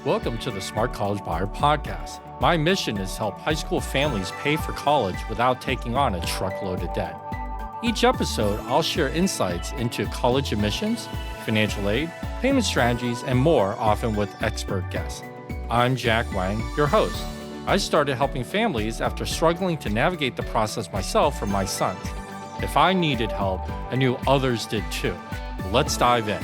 Welcome to the Smart College Buyer Podcast. My mission is to help high school families pay for college without taking on a truckload of debt. Each episode, I'll share insights into college admissions, financial aid, payment strategies, and more, often with expert guests. I'm Jack Wang, your host. I started helping families after struggling to navigate the process myself for my sons. If I needed help, I knew others did too. Let's dive in.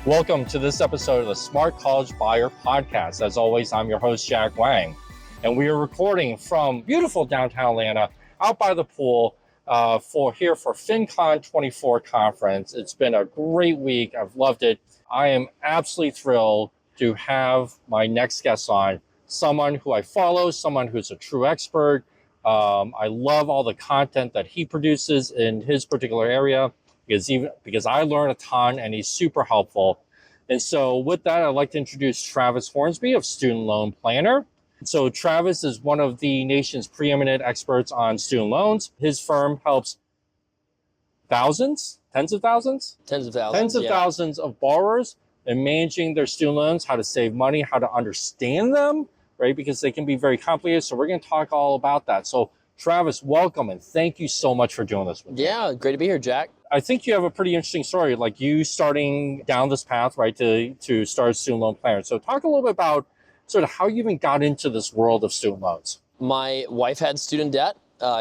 Welcome to this episode of the Smart College Buyer Podcast. As always, I'm your host, Jack Wang, and we are recording from beautiful downtown Atlanta, out by the pool, for FinCon 24 conference. It's been a great week. I've loved it. I am absolutely thrilled to have my next guest on, someone who I follow, someone who's a true expert. I love all the content that he produces in his particular area, because I learn a ton and he's super helpful. And so with that, I'd like to introduce Travis Hornsby of Student Loan Planner. So Travis is one of the nation's preeminent experts on student loans. His firm helps tens of thousands of borrowers in managing their student loans, how to save money, how to understand them, right? Because they can be very complicated. So we're going to talk all about that. So Travis, welcome, and thank you so much for doing this with me. Yeah, great to be here, Jack. I think you have a pretty interesting story, like you starting down this path, right, to start Student Loan Planner. So talk a little bit about sort of how you even got into this world of student loans. My wife had student debt.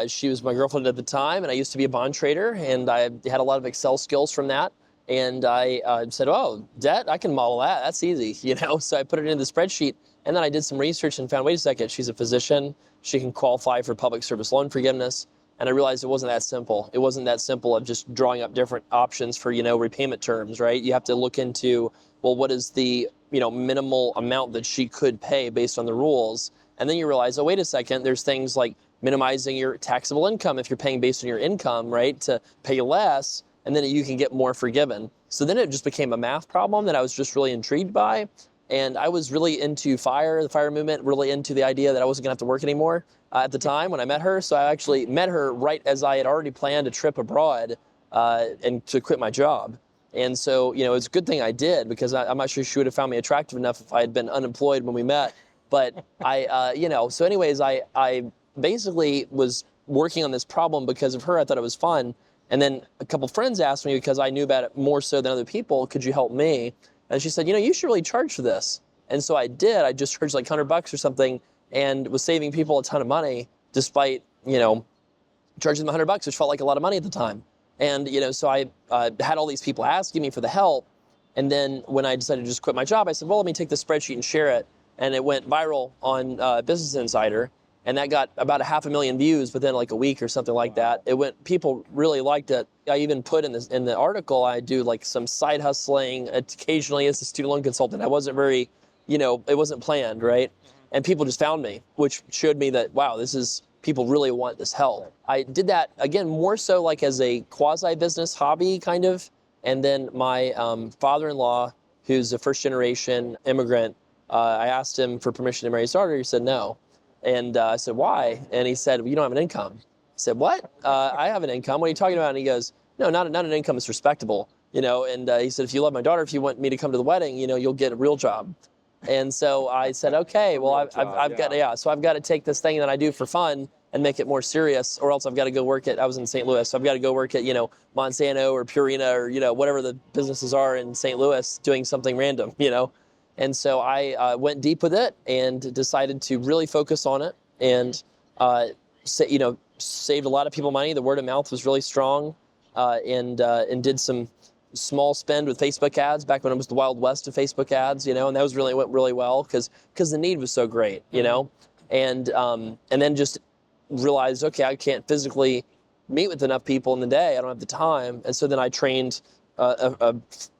She was my girlfriend at the time, and I used to be a bond trader, and I had a lot of Excel skills from that. And I said, oh, debt, I can model that. That's easy, So I put it in the spreadsheet, and then I did some research and found, wait a second, she's a physician. She can qualify for public service loan forgiveness. And I realized it wasn't that simple. It wasn't that simple of just drawing up different options for, repayment terms, right? You have to look into, well, what is the, minimal amount that she could pay based on the rules? And then you realize, oh, wait a second, there's things like minimizing your taxable income if you're paying based on your income, right? To pay less, and then you can get more forgiven. So then it just became a math problem that I was just really intrigued by. And I was really into the fire movement, really into the idea that I wasn't gonna have to work anymore at the time when I met her. So I actually met her right as I had already planned a trip abroad and to quit my job. And so, it's a good thing I did, because I'm not sure she would have found me attractive enough if I had been unemployed when we met. But so anyways, I basically was working on this problem because of her. I thought it was fun. And then a couple friends asked me, because I knew about it more so than other people, could you help me? And she said, you should really charge for this. And so I did. I just charged like $100 or something and was saving people a ton of money despite, charging them $100, which felt like a lot of money at the time. And, so I had all these people asking me for the help. And then when I decided to just quit my job, I said, well, let me take this spreadsheet and share it. And it went viral on Business Insider. And that got about 500,000 views within like a week or something like that. People really liked it. I even put in the article, I do like some side hustling occasionally as a student loan consultant. I wasn't very, it wasn't planned, right? And people just found me, which showed me that, wow, people really want this help. I did that, again, more so like as a quasi-business hobby kind of. And then my father-in-law, who's a first-generation immigrant, I asked him for permission to marry his daughter. He said no. And I said, why? And he said, well, you don't have an income. I said, what? I have an income. What are you talking about? And he goes, no, not an income. It's respectable. And he said, if you love my daughter, if you want me to come to the wedding, you'll get a real job. And so I said, okay, well, I've got to take this thing that I do for fun and make it more serious, or else I've got to go work I was in St. Louis, so I've got to go work at, Monsanto or Purina or, whatever the businesses are in St. Louis doing something random, And so I went deep with it and decided to really focus on it, and saved a lot of people money. The word of mouth was really strong, and did some small spend with Facebook ads back when it was the Wild West of Facebook ads, and that went really well because the need was so great, and then just realized, okay, I can't physically meet with enough people in the day. I don't have the time, and so then I trained a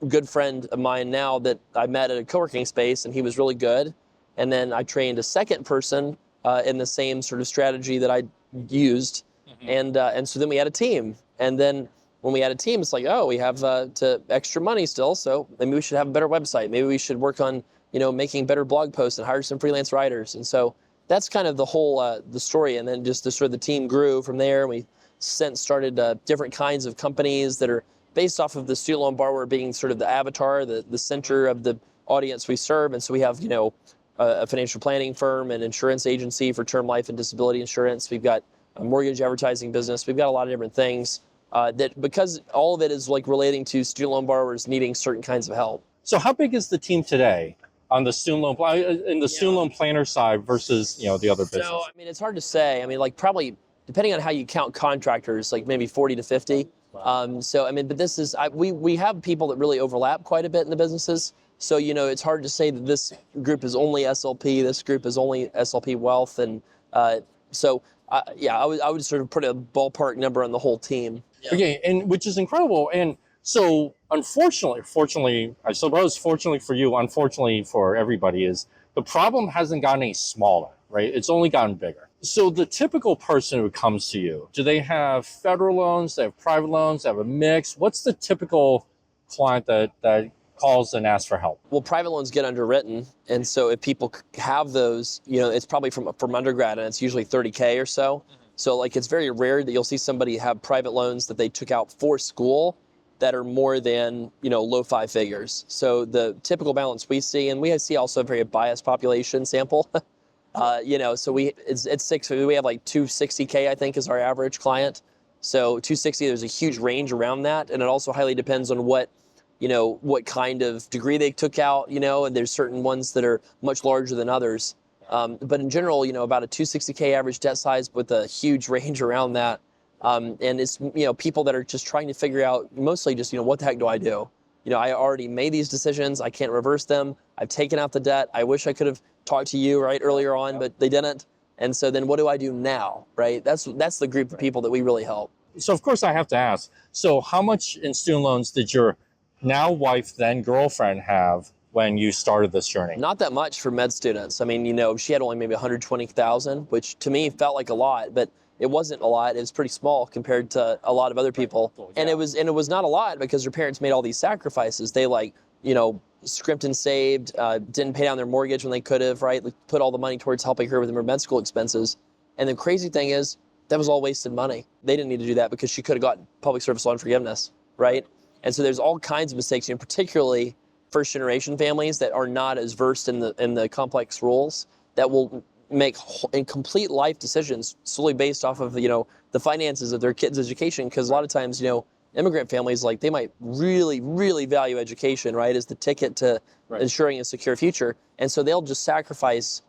good friend of mine now that I met at a co-working space, and he was really good. And then I trained a second person in the same sort of strategy that I used. Mm-hmm. And so then we had a team. And then when we had a team, it's like, oh, we have extra money still, so maybe we should have a better website. Maybe we should work on, making better blog posts and hire some freelance writers. And so that's kind of the whole the story. And then just the team grew from there. We since started different kinds of companies that are based off of the student loan borrower being sort of the avatar, the center of audience we serve. And so we have, a financial planning firm, an insurance agency for term life and disability insurance. We've got a mortgage advertising business. We've got a lot of different things that, because all of it is like relating to student loan borrowers needing certain kinds of help. So how big is the team today on the student loan in the student loan planner side versus the other business? So I mean, it's hard to say. I mean, like probably depending on how you count contractors, like maybe 40 to 50. So I mean, but this is we have people that really overlap quite a bit in the businesses. So it's hard to say that this group is only SLP, this group is only SLP Wealth, and I would sort of put a ballpark number on the whole team. Yeah. Okay, and which is incredible. And so fortunately, I suppose fortunately for you, unfortunately for everybody, is the problem hasn't gotten any smaller, right? It's only gotten bigger. So the typical person who comes to you, do they have federal loans, they have private loans, they have a mix? What's the typical client that calls and asks for help? Well, private loans get underwritten, and so if people have those, it's probably from undergrad, and it's usually 30K or so. Mm-hmm. So like it's very rare that you'll see somebody have private loans that they took out for school that are more than low five figures. So the typical balance we see, and we see also a very biased population sample. So it's six. We have like 260K, I think, is our average client. So 260, there's a huge range around that, and it also highly depends on what kind of degree they took out, and there's certain ones that are much larger than others. But in general, about a 260K average debt size with a huge range around that. And it's, people that are just trying to figure out mostly just, what the heck do I do? I already made these decisions. I can't reverse them. I've taken out the debt. I wish I could have talked to you earlier on, but they didn't. And so then what do I do now, right? That's the group of people that we really help. So of course I have to ask, so how much in student loans did your now wife, then girlfriend have when you started this journey? Not that much for med students. I mean, she had only maybe 120,000, which to me felt like a lot, but it wasn't a lot. It was pretty small compared to a lot of other people. Yeah. And it was not a lot because her parents made all these sacrifices. They scrimped and saved, didn't pay down their mortgage when they could have, right? Put all the money towards helping her with her med school expenses. And the crazy thing is, that was all wasted money. They didn't need to do that because she could have gotten public service loan forgiveness, right? And so there's all kinds of mistakes, particularly first generation families that are not as versed in the complex rules that will make complete life decisions solely based off of the finances of their kids' education. Because a lot of times immigrant families, like, they might really, really value education, right, as the ticket to ensuring a secure future. And so they'll just sacrifice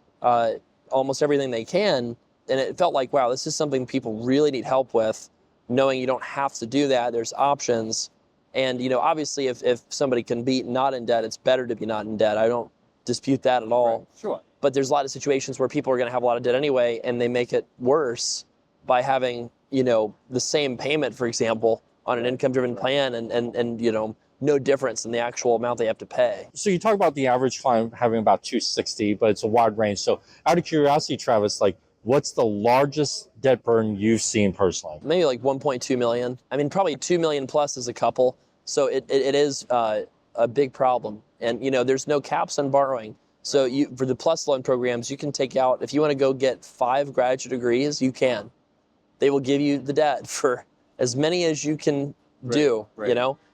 almost everything they can. And it felt like, wow, this is something people really need help with, knowing you don't have to do that. There's options. And, obviously, if somebody can be not in debt, it's better to be not in debt. I don't dispute that at all. Right. Sure. But there's a lot of situations where people are going to have a lot of debt anyway, and they make it worse by having, the same payment, for example, on an income-driven plan and no difference in the actual amount they have to pay. So you talk about the average client having about 260, but it's a wide range. So out of curiosity, Travis, what's the largest debt burden you've seen personally? Maybe like 1.2 million. I mean, probably 2 million plus as a couple. So it is a big problem. And, there's no caps on borrowing. So for the plus loan programs, you can take out, if you want to go get 5 graduate degrees, you can. They will give you the debt for as many as you can do,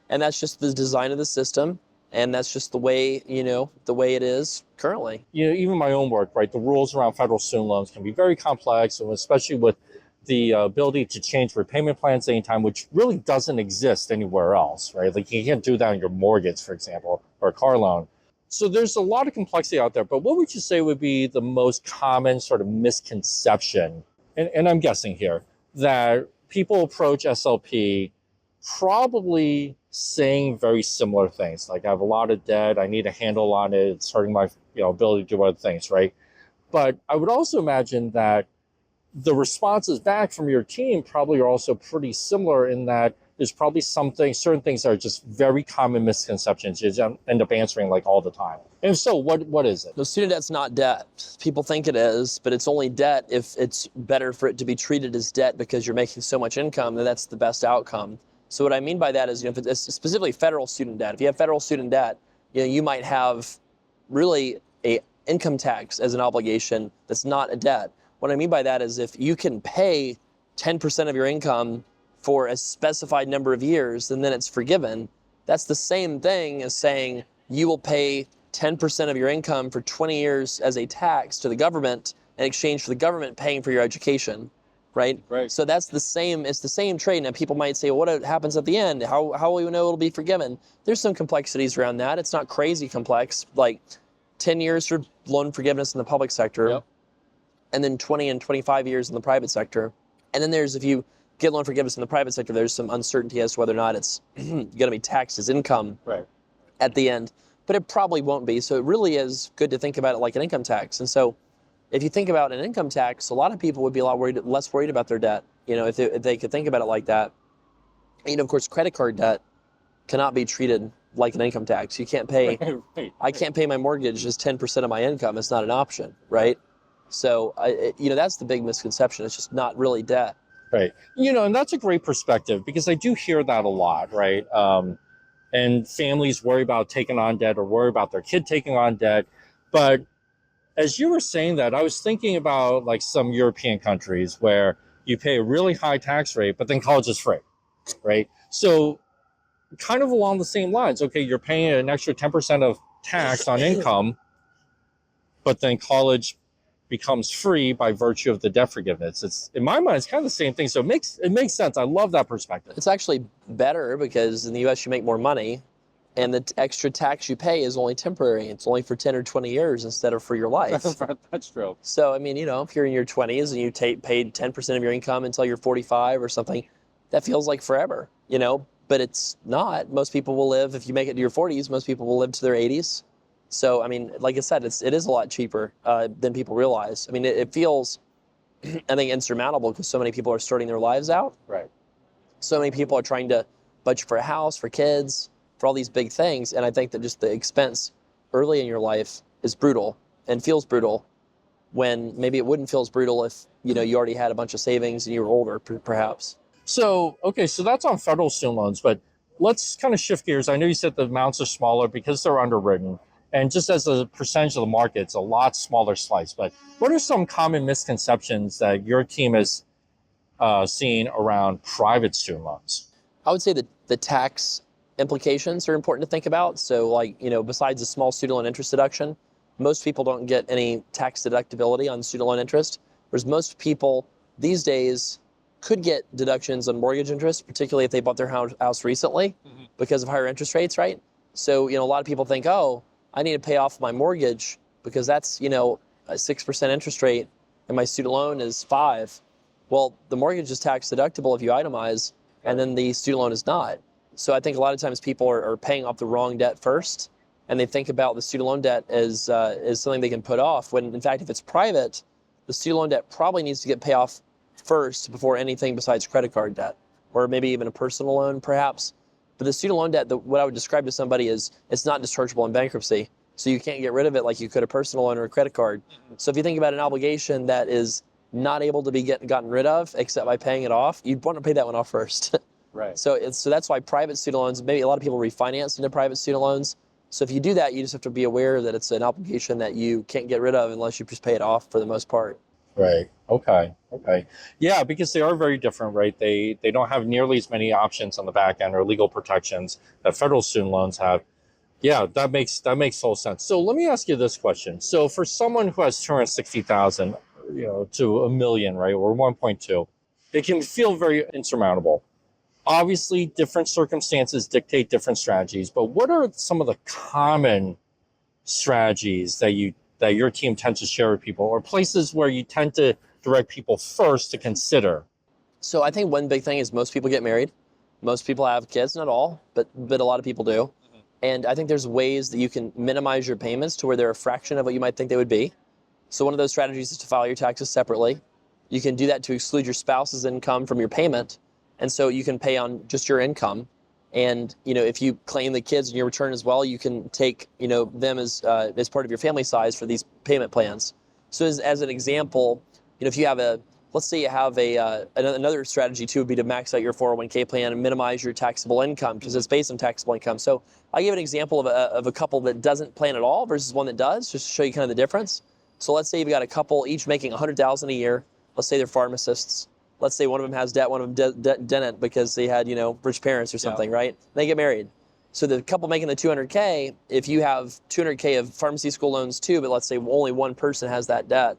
and that's just the design of the system. And that's just the way, the way it is currently. Even my own work, right? The rules around federal student loans can be very complex, and especially with the ability to change repayment plans anytime, which really doesn't exist anywhere else, right? Like, you can't do that on your mortgage, for example, or a car loan. So there's a lot of complexity out there, but what would you say would be the most common sort of misconception, and I'm guessing here, that people approach SLP probably saying very similar things, like, I have a lot of debt, I need a handle on it, it's hurting my ability to do other things, right? But I would also imagine that the responses back from your team probably are also pretty similar in that there's probably certain things that are just very common misconceptions you end up answering all the time. And if so, what is it? No, student debt's not debt. People think it is, but it's only debt if it's better for it to be treated as debt because you're making so much income that that's the best outcome. So what I mean by that is, if it's specifically federal student debt, if you have federal student debt, you might have really a income tax as an obligation that's not a debt. What I mean by that is if you can pay 10% of your income for a specified number of years, and then it's forgiven, that's the same thing as saying you will pay 10% of your income for 20 years as a tax to the government in exchange for the government paying for your education, right? Right. So that's the same, it's the same trade. Now people might say, well, what happens at the end? How will we know it'll be forgiven? There's some complexities around that. It's not crazy complex, like 10 years for loan forgiveness in the public sector, Yep. and then 20 and 25 years in the private sector. And then if you get loan forgiveness in the private sector, there's some uncertainty as to whether or not it's going to be taxed as income at the end. But it probably won't be. So it really is good to think about it like an income tax. And so if you think about an income tax, a lot of people would be a lot less worried about their debt, if they could think about it like that. Of course, credit card debt cannot be treated like an income tax. You can't pay, I can't pay my mortgage as 10% of my income. It's not an option, right? So, that's the big misconception. It's just not really debt. Right. And that's a great perspective because I do hear that a lot, right? And families worry about taking on debt or worry about their kid taking on debt. But as you were saying that, I was thinking about like some European countries where you pay a really high tax rate, but then college is free, right? So kind of along the same lines, okay, you're paying an extra 10% of tax on income, but then college becomes free by virtue of the debt forgiveness. It's, in my mind, it's kind of the same thing. So it makes sense. I love that perspective. It's actually better because in the US you make more money and the extra tax you pay is only temporary. It's only for 10 or 20 years instead of for your life. That's true. So, if you're in your 20s and you paid 10% of your income until you're 45 or something, that feels like forever, but it's not. Most people will live, if you make it to your 40s, most people will live to their 80s. So, like I said, it is a lot cheaper than people realize. It feels, I think, insurmountable because so many people are starting their lives out. Right. So many people are trying to budget for a house, for kids, for all these big things. And I think that just the expense early in your life is brutal and feels brutal when maybe it wouldn't feel as brutal if, you already had a bunch of savings and you were older, perhaps. So, okay, so that's on federal student loans, but let's kind of shift gears. I know you said the amounts are smaller because they're underwritten. And just as a percentage of the market, it's a lot smaller slice. But what are some common misconceptions that your team has seen around private student loans? I would say that the tax implications are important to think about. So besides the small student loan interest deduction, most people don't get any tax deductibility on student loan interest, whereas most people these days could get deductions on mortgage interest, particularly if they bought their house recently because of higher interest rates, right? So, a lot of people think, oh, I need to pay off my mortgage because that's, a 6% interest rate and my student loan is 5%. Well, the mortgage is tax deductible if you itemize, and then the student loan is not. So I think a lot of times people are paying off the wrong debt first, and they think about the student loan debt as something they can put off, when in fact, if it's private, the student loan debt probably needs to get paid off first before anything besides credit card debt, or maybe even a personal loan perhaps. But the student loan debt, what I would describe to somebody is it's not dischargeable in bankruptcy. So you can't get rid of it like you could a personal loan or a credit card. So if you think about an obligation that is not able to be gotten rid of except by paying it off, you'd want to pay that one off first. Right. So that's why private student loans, maybe a lot of people refinance into private student loans. So if you do that, you just have to be aware that it's an obligation that you can't get rid of unless you just pay it off for the most part. Right. Okay. Yeah, because they are very different, right? They don't have nearly as many options on the back end or legal protections that federal student loans have. Yeah, that makes total sense. So let me ask you this question. So for someone who has 260,000, to $1 million, right, or 1.2, it can feel very insurmountable. Obviously, different circumstances dictate different strategies, but what are some of the common strategies that your team tends to share with people, or places where you tend to direct people first to consider? So I think one big thing is most people get married. Most people have kids, not all, but a lot of people do. And I think there's ways that you can minimize your payments to where they're a fraction of what you might think they would be. So one of those strategies is to file your taxes separately. You can do that to exclude your spouse's income from your payment. And so you can pay on just your income. And, if you claim the kids in your return as well, you can take, them as part of your family size for these payment plans. So as an example, if you have let's say you have another strategy too would be to max out your 401k plan and minimize your taxable income because it's based on taxable income. So I'll give an example of a couple that doesn't plan at all versus one that does, just to show you kind of the difference. So let's say you've got a couple each making $100,000 a year. Let's say they're pharmacists. Let's say one of them has debt, one of them didn't because they had, rich parents or something, right? They get married. So the couple making the 200K, if you have 200K of pharmacy school loans too, but let's say only one person has that debt.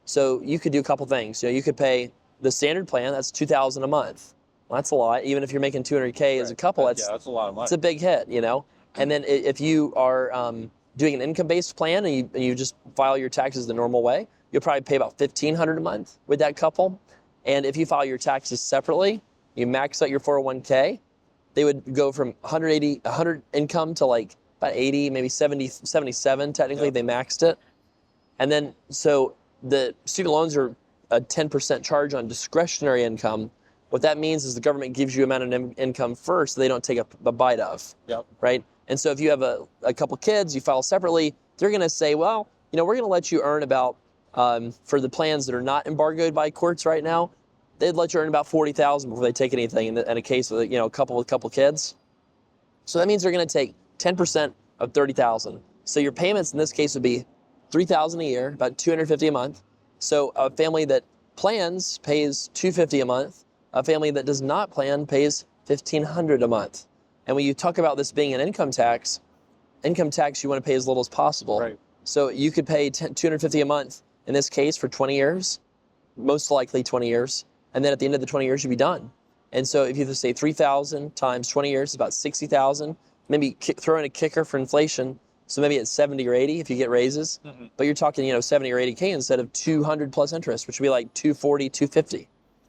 So you could do a couple things. You could pay the standard plan, that's $2,000 a month. Well, that's a lot. Even if you're making 200K as a couple, that's a lot of money. It's a big hit, And then if you are doing an income-based plan and you just file your taxes the normal way, you'll probably pay about $1,500 a month with that couple. And if you file your taxes separately, you max out your 401K, they would go from 100 income to like about 80, maybe 70, 77 technically, They maxed it. And then, so the student loans are a 10% charge on discretionary income. What that means is the government gives you amount of income first, so they don't take a bite of, right? And so if you have a couple kids, you file separately, they're gonna say, well, we're gonna let you earn about, for the plans that are not embargoed by courts right now, they'd let you earn about $40,000 before they take anything in a case with a couple with a couple kids. So that means they're going to take 10% of $30,000. So your payments in this case would be $3,000 a year, about $250 a month. So a family that plans pays $250 a month. A family that does not plan pays $1,500 a month. And when you talk about this being an income tax you want to pay as little as possible. Right. So you could pay $250 a month in this case for 20 years, most likely 20 years. And then at the end of the 20 years, you'd be done. And so if you just say 3,000 times 20 years, about 60,000, maybe throw in a kicker for inflation. So maybe it's 70 or 80 if you get raises, but you're talking, 70 or 80K instead of 200 plus interest, which would be like 240, 250.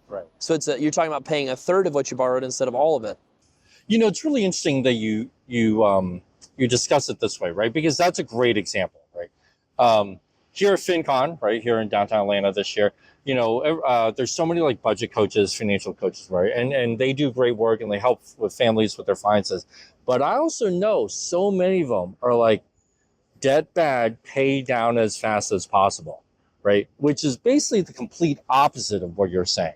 Right. So you're talking about paying a third of what you borrowed instead of all of it. It's really interesting that you discuss it this way, right? Because that's a great example, right? Here at FinCon, right here in downtown Atlanta this year, there's so many like budget coaches, financial coaches, right? And they do great work and they help with families with their finances. But I also know so many of them are like, debt bad, pay down as fast as possible, right? Which is basically the complete opposite of what you're saying,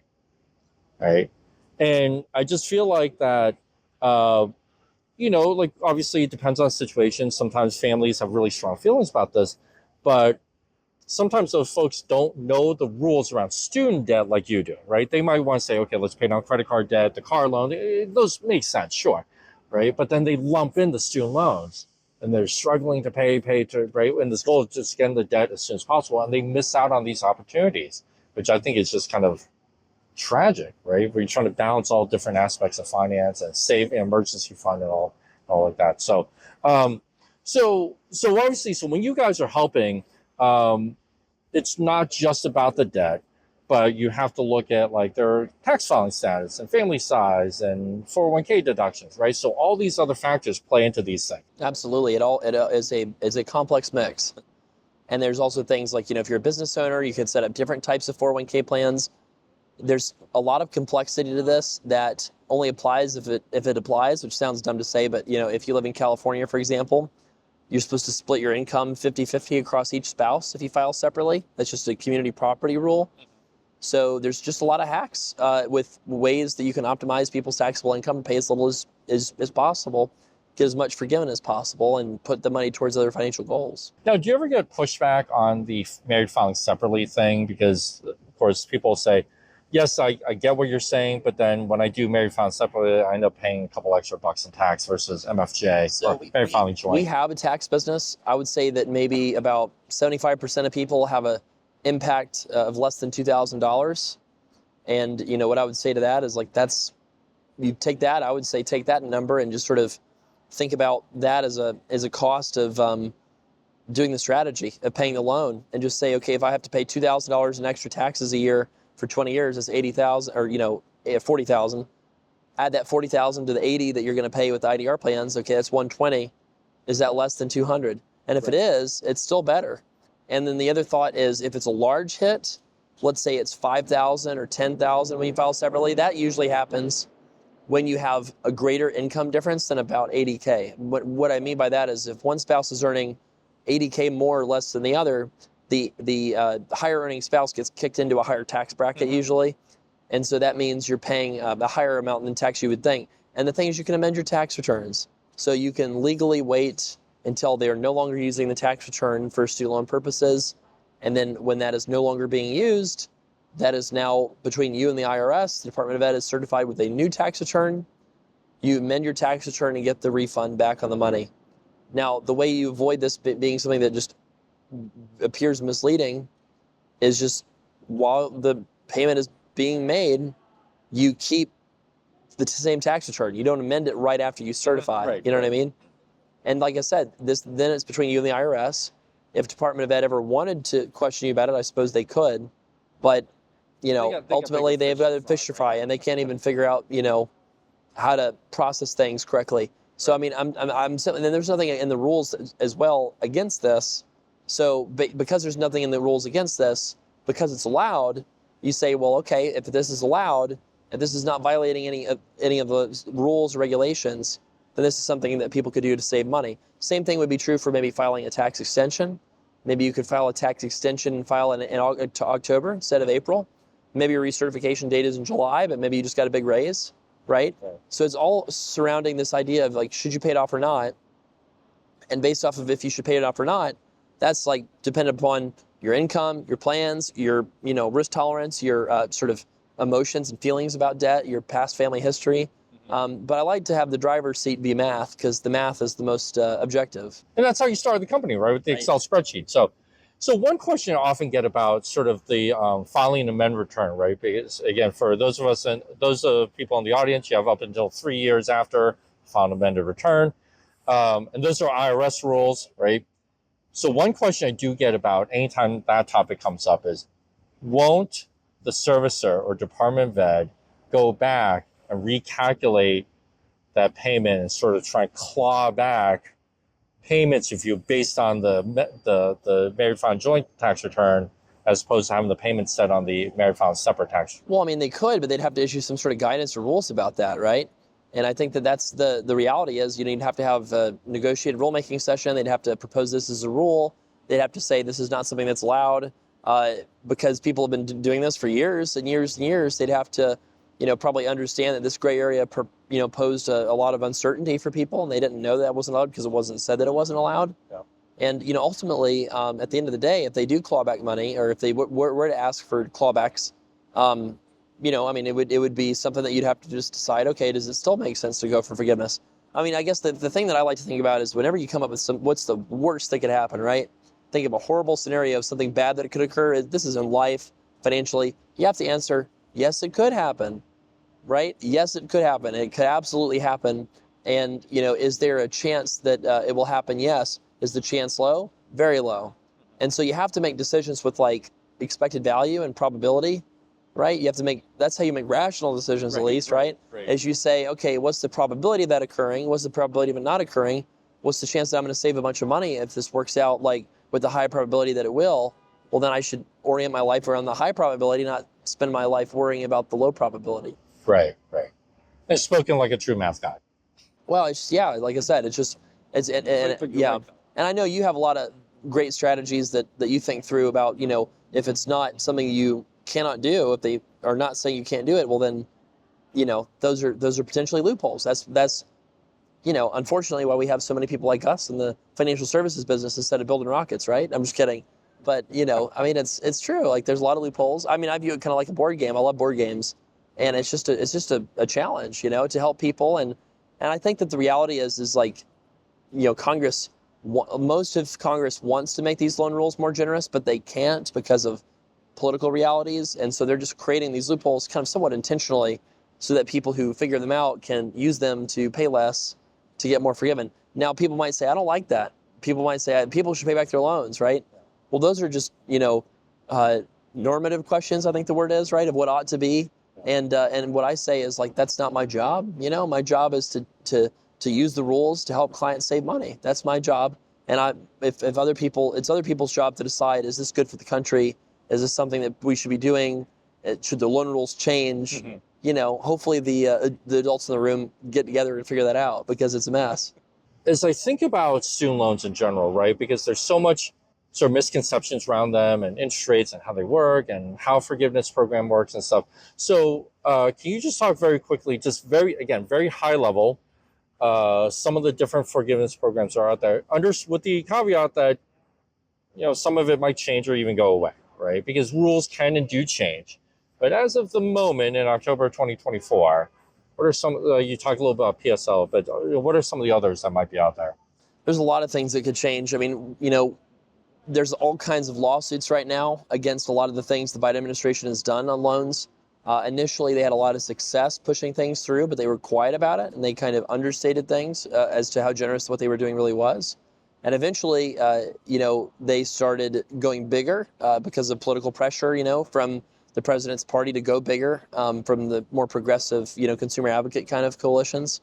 right? And I just feel like that, like obviously it depends on the situation. Sometimes families have really strong feelings about this, but sometimes those folks don't know the rules around student debt like you do, right? They might want to say, okay, let's pay down credit card debt, the car loan. Those make sense, sure, right? But then they lump in the student loans and they're struggling to pay to, right? And this goal is just getting the debt as soon as possible. And they miss out on these opportunities, which I think is just kind of tragic, right? Where you're trying to balance all different aspects of finance and save an emergency fund and all like that. So obviously, so when you guys are helping, it's not just about the debt, but you have to look at like their tax filing status and family size and 401k deductions, right? So all these other factors play into these things. Absolutely. It is a complex mix. And there's also things like, if you're a business owner, you can set up different types of 401k plans. There's a lot of complexity to this that only applies if it applies, which sounds dumb to say, but if you live in California, for example, you're supposed to split your income 50-50 across each spouse if you file separately. That's just a community property rule. So there's just a lot of hacks with ways that you can optimize people's taxable income and pay as little as possible, get as much forgiven as possible, and put the money towards other financial goals. Now, do you ever get pushback on the married filing separately thing? Because, of course, people say, yes, I get what you're saying, but then when I do married filing separately, I end up paying a couple extra bucks in tax versus MFJ or married filing joint. We have a tax business. I would say that maybe about 75% of people have a impact of less than $2,000. And what I would say to that is like, you take that, I would say take that number and just sort of think about that as a cost of doing the strategy of paying the loan, and just say, okay, if I have to pay $2,000 in extra taxes a year for 20 years, it's 80,000 or 40,000. Add that 40,000 to the 80 that you're going to pay with the IDR plans. Okay, that's 120. Is that less than 200? And if it is, it's still better. And then the other thought is, if it's a large hit, let's say it's 5,000 or 10,000 when you file separately, that usually happens when you have a greater income difference than about 80K. What I mean by that is if one spouse is earning 80K more or less than the other, the higher earning spouse gets kicked into a higher tax bracket usually. And so that means you're paying a higher amount in tax you would think. And the thing is, you can amend your tax returns. So you can legally wait until they are no longer using the tax return for student loan purposes. And then when that is no longer being used, that is now between you and the IRS. The Department of Ed is certified with a new tax return. you amend your tax return and get the refund back on the money. Now, the way you avoid this being something that just appears misleading is just while the payment is being made, you keep the same tax return. You don't amend it right after you certify. Right, you know what I mean? And like I said, then it's between you and the IRS. If Department of Ed ever wanted to question you about it, I suppose they could. But, ultimately they've got a fish to fry, and they can't even figure out, how to process things correctly. So, I mean, I'm and then there's nothing in the rules as well against this. So because there's nothing in the rules against this, because it's allowed, you say, well, okay, if this is allowed, if this is not violating any of the rules or regulations, then this is something that people could do to save money. Same thing would be true for maybe filing a tax extension. Maybe you could file a tax extension and file in October instead of April. Maybe your recertification date is in July, but maybe you just got a big raise, right? So it's all surrounding this idea of like, should you pay it off or not? And based off of if you should pay it off or not, that's like dependent upon your income, your plans, your risk tolerance, your sort of emotions and feelings about debt, your past family history. But I like to have the driver's seat be math because the math is the most objective. And that's how you started the company, right? With the Excel spreadsheet. So one question I often get about sort of the filing and amend return, right? Because again, for those of us and those people in the audience, you have up until 3 years after file an amended return. And those are IRS rules, right? So one question I do get about anytime that topic comes up is, won't the servicer or Department of Ed go back and recalculate that payment and sort of try and claw back payments if you based on the married filing joint tax return as opposed to having the payment set on the married filing separate tax return? Well, I mean, they could, but they'd have to issue some sort of guidance or rules about that, right? And I think that's the reality is you'd have to have a negotiated rulemaking session. They'd have to propose this as a rule. They'd have to say this is not something that's allowed because people have been doing this for years and years and years. They'd have to, probably understand that this gray area, posed a lot of uncertainty for people, and they didn't know that wasn't allowed because it wasn't said that it wasn't allowed. Yeah. And ultimately, at the end of the day, if they do claw back money, or if they were to ask for clawbacks, it would be something that you'd have to just decide, okay, does it still make sense to go for forgiveness? I mean, I guess the thing that I like to think about is whenever you come up with what's the worst that could happen, right? Think of a horrible scenario of something bad that could occur. This is in life, financially. You have to answer, yes, it could happen, right? Yes, it could happen. It could absolutely happen. And, is there a chance that it will happen? Yes. Is the chance low? Very low. And so you have to make decisions with like expected value and probability. Right? You have to that's how you make rational decisions, at least, right? As you say, okay, what's the probability of that occurring? What's the probability of it not occurring? What's the chance that I'm going to save a bunch of money if this works out like with the high probability that it will? Well, then I should orient my life around the high probability, not spend my life worrying about the low probability. Right. And spoken like a true math guy. Well, like I said, and I know you have a lot of great strategies that you think through about, if it's not something you cannot do, if they are not saying you can't do it, well then, those are potentially loopholes. That's unfortunately why we have so many people like us in the financial services business instead of building rockets, right? I'm just kidding. But, it's true. Like there's a lot of loopholes. I mean, I view it kind of like a board game. I love board games. And it's just a challenge, to help people. And I think that the reality is like, Congress, most of Congress wants to make these loan rules more generous, but they can't because of political realities, and so they're just creating these loopholes kind of somewhat intentionally so that people who figure them out can use them to pay less to get more forgiven. Now, people might say, I don't like that. People might say, people should pay back their loans, right? Well, those are just, normative questions, I think the word is, right, of what ought to be. And what I say is, like, that's not my job. My job is to use the rules to help clients save money. That's my job. And if it's other people's job to decide, is this good for the country? Is this something that we should be doing? Should the loan rules change? Mm-hmm. Hopefully the adults in the room get together and figure that out because it's a mess. As I think about student loans in general, right, because there's so much sort of misconceptions around them and interest rates and how they work and how forgiveness program works and stuff. So can you just talk very quickly, just very high level, some of the different forgiveness programs are out there, with the caveat that, some of it might change or even go away. Right? Because rules can and do change. But as of the moment in October 2024, What are some, you talked a little about PSL, but what are some of the others that might be out there? There's a lot of things that could change. I mean, there's all kinds of lawsuits right now against a lot of the things the Biden administration has done on loans. Initially, they had a lot of success pushing things through, but they were quiet about it, and they kind of understated things as to how generous what they were doing really was. And eventually, they started going bigger because of political pressure, from the president's party to go bigger, from the more progressive, consumer advocate kind of coalitions.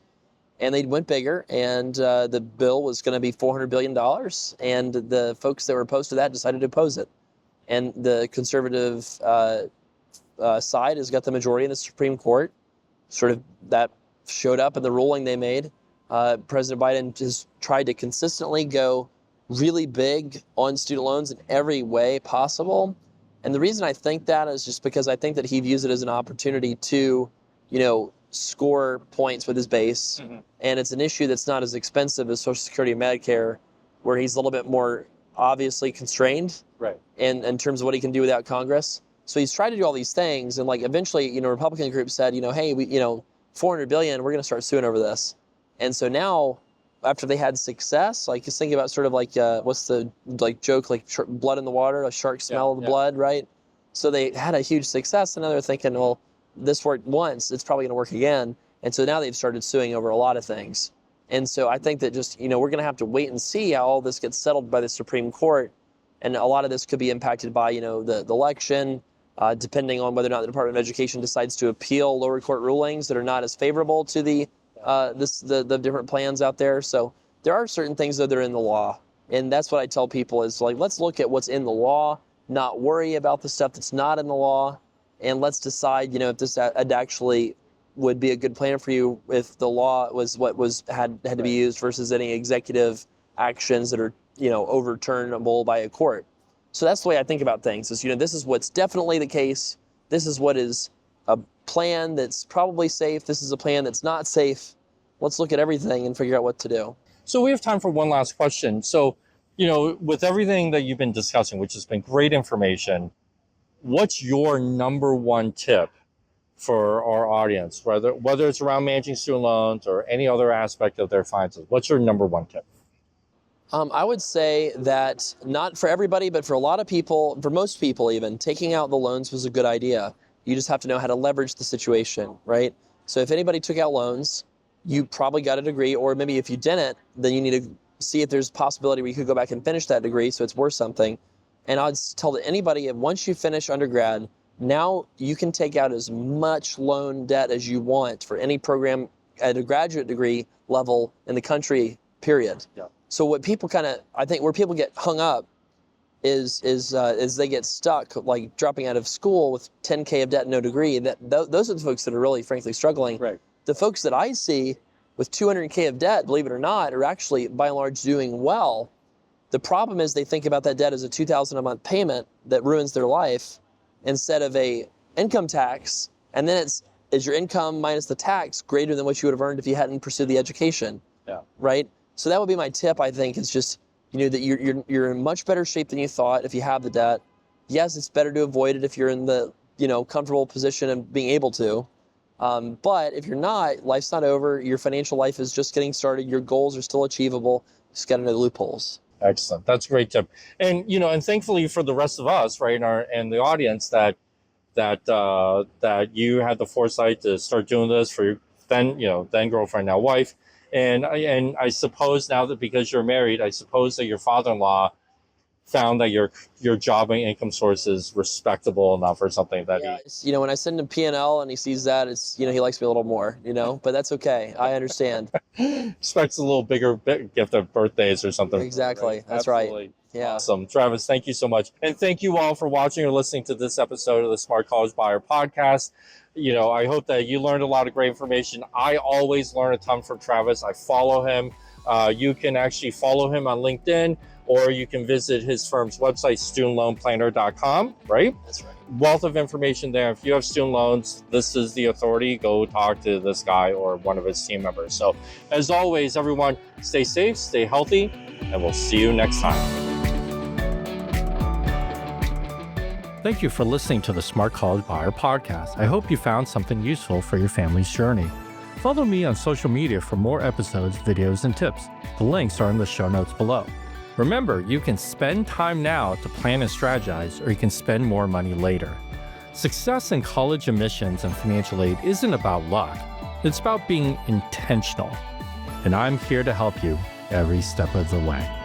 And they went bigger, and the bill was going to be $400 billion, and the folks that were opposed to that decided to oppose it. And the conservative side has got the majority in the Supreme Court. Sort of that showed up in the ruling they made. President Biden has tried to consistently go really big on student loans in every way possible. And the reason I think that is just because I think that he views it as an opportunity to, score points with his base. Mm-hmm. And it's an issue that's not as expensive as Social Security and Medicare, where he's a little bit more obviously constrained in terms of what he can do without Congress. So he's tried to do all these things, and eventually, Republican groups said, hey, we, $400 billion, we're going to start suing over this. And so now, after they had success, just think about sort of what's the joke, blood in the water, a shark smell the blood, right? So they had a huge success, and now they're thinking, well, this worked once, it's probably going to work again. And so now they've started suing over a lot of things. And so I think that just, we're going to have to wait and see how all this gets settled by the Supreme Court. And a lot of this could be impacted by, the election, depending on whether or not the Department of Education decides to appeal lower court rulings that are not as favorable to the different plans out there. So there are certain things that are in the law. And that's what I tell people is let's look at what's in the law, not worry about the stuff that's not in the law. And let's decide, if this actually would be a good plan for you if the law was what had to be used versus any executive actions that are, overturnable by a court. So that's the way I think about things is, this is what's definitely the case. This is what is a plan that's probably safe. This is a plan that's not safe. Let's look at everything and figure out what to do. So we have time for one last question. So, with everything that you've been discussing, which has been great information, what's your number one tip for our audience, whether it's around managing student loans or any other aspect of their finances? What's your number one tip? I would say that not for everybody, but for a lot of people, for most people even, taking out the loans was a good idea. You just have to know how to leverage the situation, right? So if anybody took out loans, you probably got a degree, or maybe if you didn't, then you need to see if there's a possibility where you could go back and finish that degree so it's worth something. And I'd tell anybody, once you finish undergrad, now you can take out as much loan debt as you want for any program at a graduate degree level in the country, period. Yeah. So what people I think where people get hung up is they get stuck, dropping out of school with $10K of debt and no degree. Those are the folks that are really, frankly, struggling. Right. The folks that I see with $200K of debt, believe it or not, are actually, by and large, doing well. The problem is they think about that debt as a $2,000 a month payment that ruins their life instead of a income tax. And then is your income minus the tax greater than what you would have earned if you hadn't pursued the education? Yeah. Right? So that would be my tip, I think, is just, that you're in much better shape than you thought if you have the debt. Yes, it's better to avoid it if you're in the, comfortable position of being able to. But if you're not, life's not over. Your financial life is just getting started. Your goals are still achievable. Just got to know the loopholes. Excellent. That's a great tip. And, and thankfully for the rest of us, right, and the audience that you had the foresight to start doing this for your then girlfriend, now wife. And I suppose now that because you're married, I suppose that your father-in-law found that your job and income source is respectable enough or something that he... when I send him P&L and he sees that, it's, he likes me a little more, but that's okay. I understand. Expects a little bigger gift of birthdays or something. Exactly. Right? That's absolutely right. Yeah. Awesome. Travis, thank you so much. And thank you all for watching or listening to this episode of the Smart College Buyer podcast. I hope that you learned a lot of great information. I always learn a ton from Travis. I follow him. You can actually follow him on LinkedIn, or you can visit his firm's website, studentloanplanner.com, right? That's right. Wealth of information there. If you have student loans, this is the authority. Go talk to this guy or one of his team members. So as always, everyone, stay safe, stay healthy, and we'll see you next time. Thank you for listening to the Smart College Buyer podcast. I hope you found something useful for your family's journey. Follow me on social media for more episodes, videos, and tips. The links are in the show notes below. Remember, you can spend time now to plan and strategize, or you can spend more money later. Success in college admissions and financial aid isn't about luck. It's about being intentional. And I'm here to help you every step of the way.